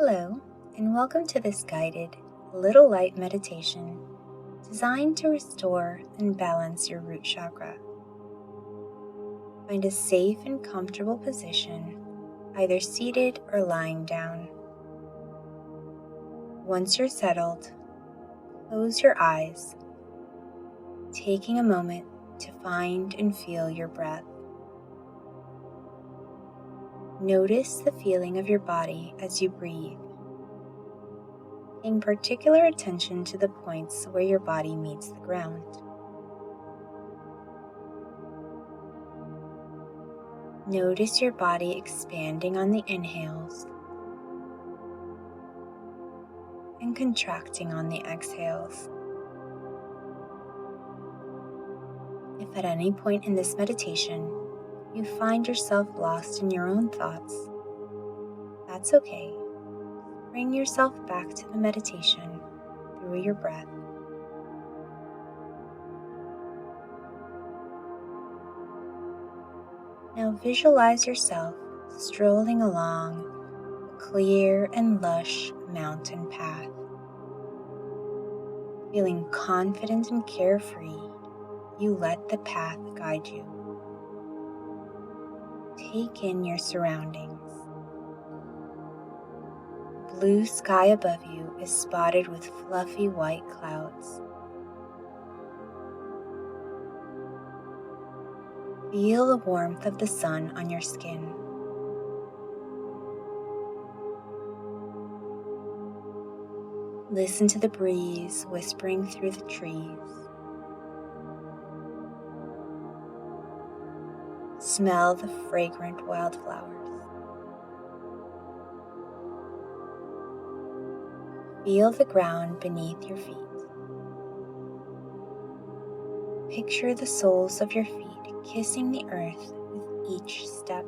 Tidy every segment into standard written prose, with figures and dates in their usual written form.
Hello, and welcome to this guided little light meditation designed to restore and balance your root chakra. Find a safe and comfortable position, either seated or lying down. Once you're settled, close your eyes, taking a moment to find and feel your breath. Notice the feeling of your body as you breathe, paying particular attention to the points where your body meets the ground. Notice your body expanding on the inhales and contracting on the exhales. If at any point in this meditation you find yourself lost in your own thoughts, that's okay. Bring yourself back to the meditation through your breath. Now visualize yourself strolling along a clear and lush mountain path. Feeling confident and carefree, you let the path guide you. Take in your surroundings. The blue sky above you is spotted with fluffy white clouds. Feel the warmth of the sun on your skin. Listen to the breeze whispering through the trees. Smell the fragrant wildflowers. Feel the ground beneath your feet. Picture the soles of your feet kissing the earth with each step.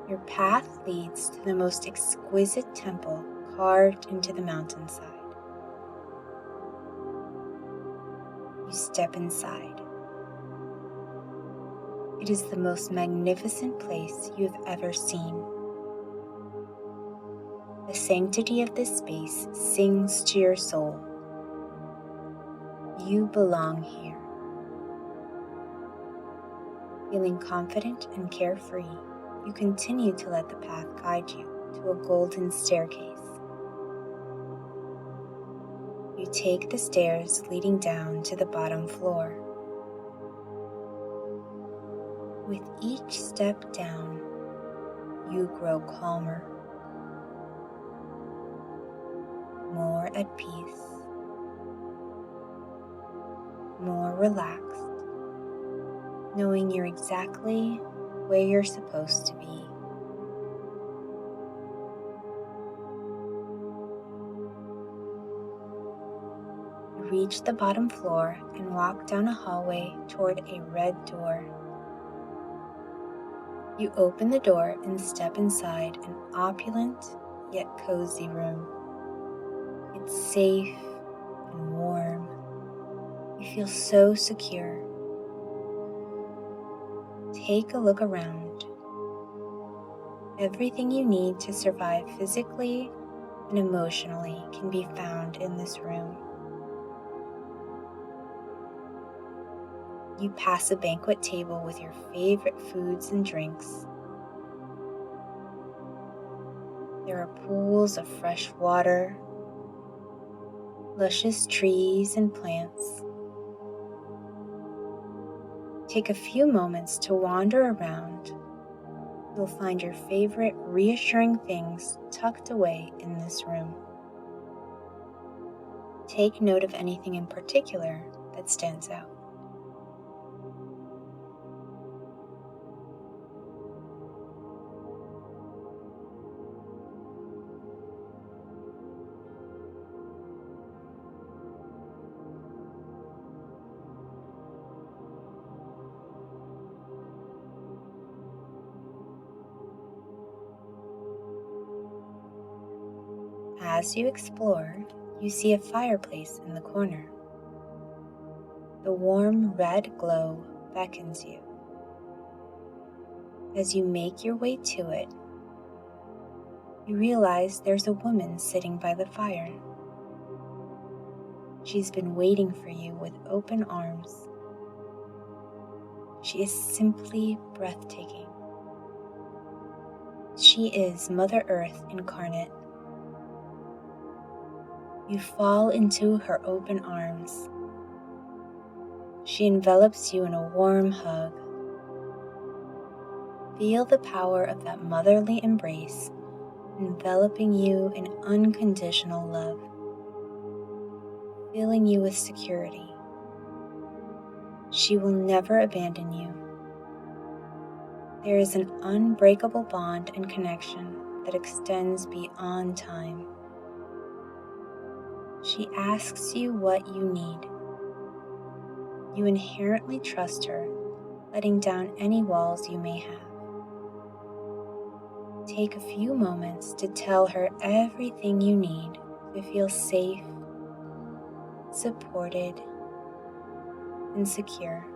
Your path leads to the most exquisite temple carved into the mountainside. You step inside. It is the most magnificent place you have ever seen. The sanctity of this space sings to your soul. You belong here. Feeling confident and carefree, you continue to let the path guide you to a golden staircase. You take the stairs leading down to the bottom floor. With each step down, you grow calmer, more at peace, more relaxed, knowing you're exactly where you're supposed to be. You reach the bottom floor and walk down a hallway toward a red door. You open the door and step inside an opulent yet cozy room. It's safe and warm. You feel so secure. Take a look around. Everything you need to survive physically and emotionally can be found in this room. You pass a banquet table with your favorite foods and drinks. There are pools of fresh water, luscious trees and plants. Take a few moments to wander around. You'll find your favorite reassuring things tucked away in this room. Take note of anything in particular that stands out. As you explore, you see a fireplace in the corner. The warm red glow beckons you. As you make your way to it, you realize there's a woman sitting by the fire. She's been waiting for you with open arms. She is simply breathtaking. She is Mother Earth incarnate. You fall into her open arms. She envelops you in a warm hug. Feel the power of that motherly embrace enveloping you in unconditional love, filling you with security. She will never abandon you. There is an unbreakable bond and connection that extends beyond time. She asks you what you need. You inherently trust her, letting down any walls you may have. Take a few moments to tell her everything you need to feel safe, supported, and secure.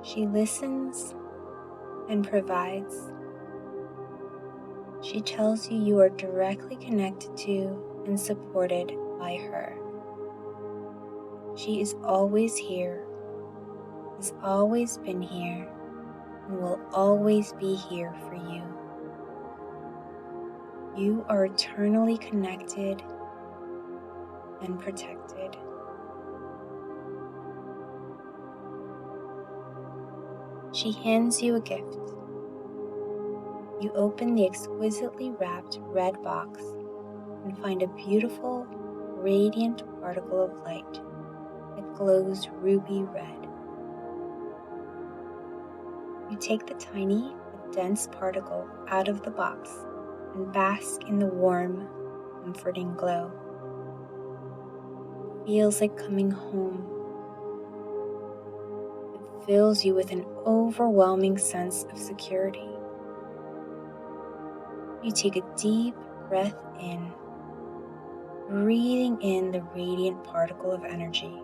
She listens and provides. She tells you you are directly connected to and supported by her. She is always here, has always been here, and will always be here for you. You are eternally connected and protected. She hands you a gift. You open the exquisitely wrapped red box and find a beautiful, radiant particle of light that glows ruby red. You take the tiny but dense particle out of the box and bask in the warm, comforting glow. It feels like coming home. It fills you with an overwhelming sense of security. You take a deep breath in, breathing in the radiant particle of energy.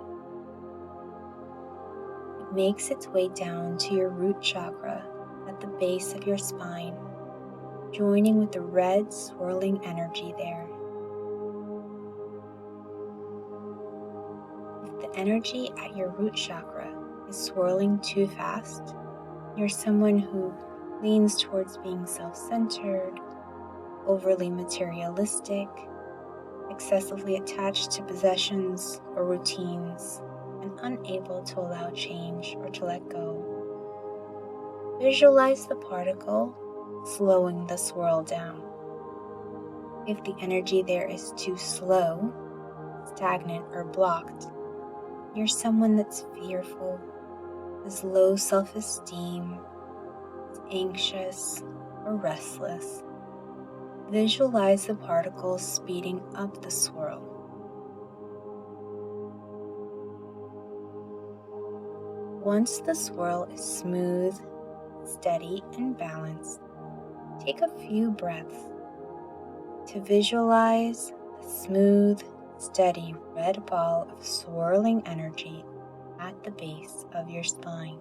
It makes its way down to your root chakra at the base of your spine, joining with the red swirling energy there. If the energy at your root chakra is swirling too fast, you're someone who leans towards being self-centered, overly materialistic, excessively attached to possessions or routines, and unable to allow change or to let go. Visualize the particle slowing the swirl down. If the energy there is too slow, stagnant, or blocked, you're someone that's fearful, has low self-esteem, is anxious, or restless. Visualize the particles speeding up the swirl. Once the swirl is smooth, steady, and balanced, take a few breaths to visualize the smooth, steady red ball of swirling energy at the base of your spine.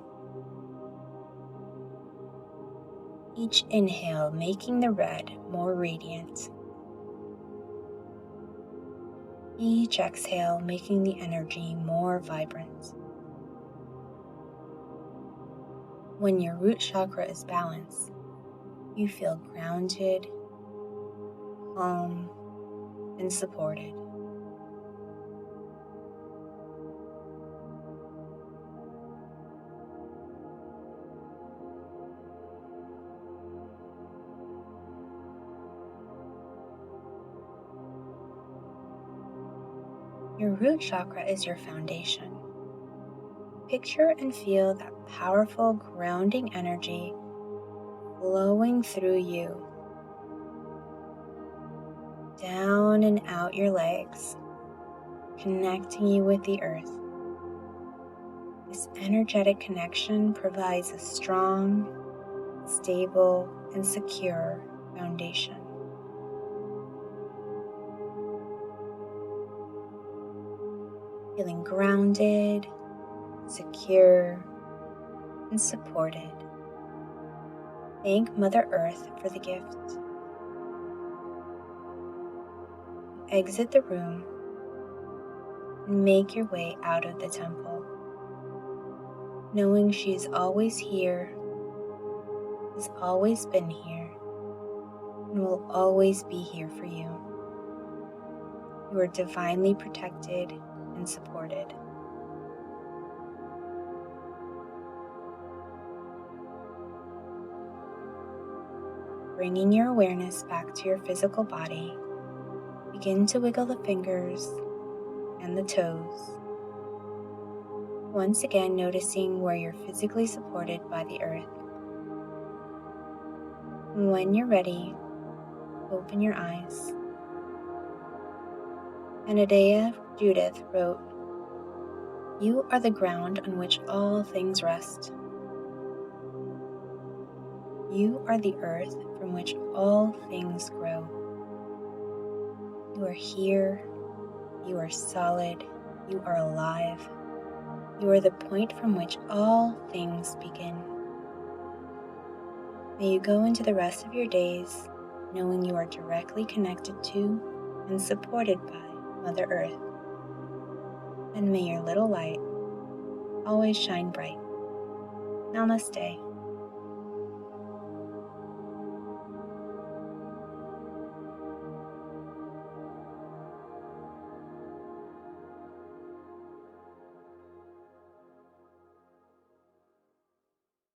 Each inhale making the red more radiant. Each exhale making the energy more vibrant. When your root chakra is balanced, you feel grounded, calm, and supported. Your root chakra is your foundation. Picture and feel that powerful grounding energy flowing through you, down and out your legs, connecting you with the earth. This energetic connection provides a strong, stable, and secure foundation. Feeling grounded, secure, and supported. Thank Mother Earth for the gift. Exit the room and make your way out of the temple, knowing she is always here, has always been here, and will always be here for you. You are divinely protected and supported. Bringing your awareness back to your physical body, begin to wiggle the fingers and the toes. Once again, noticing where you're physically supported by the earth. And when you're ready, open your eyes. Anadeya Judith wrote, "You are the ground on which all things rest. You are the earth from which all things grow. You are here, you are solid, you are alive. You are the point from which all things begin." May you go into the rest of your days knowing you are directly connected to and supported by Mother Earth. And may your little light always shine bright. Namaste.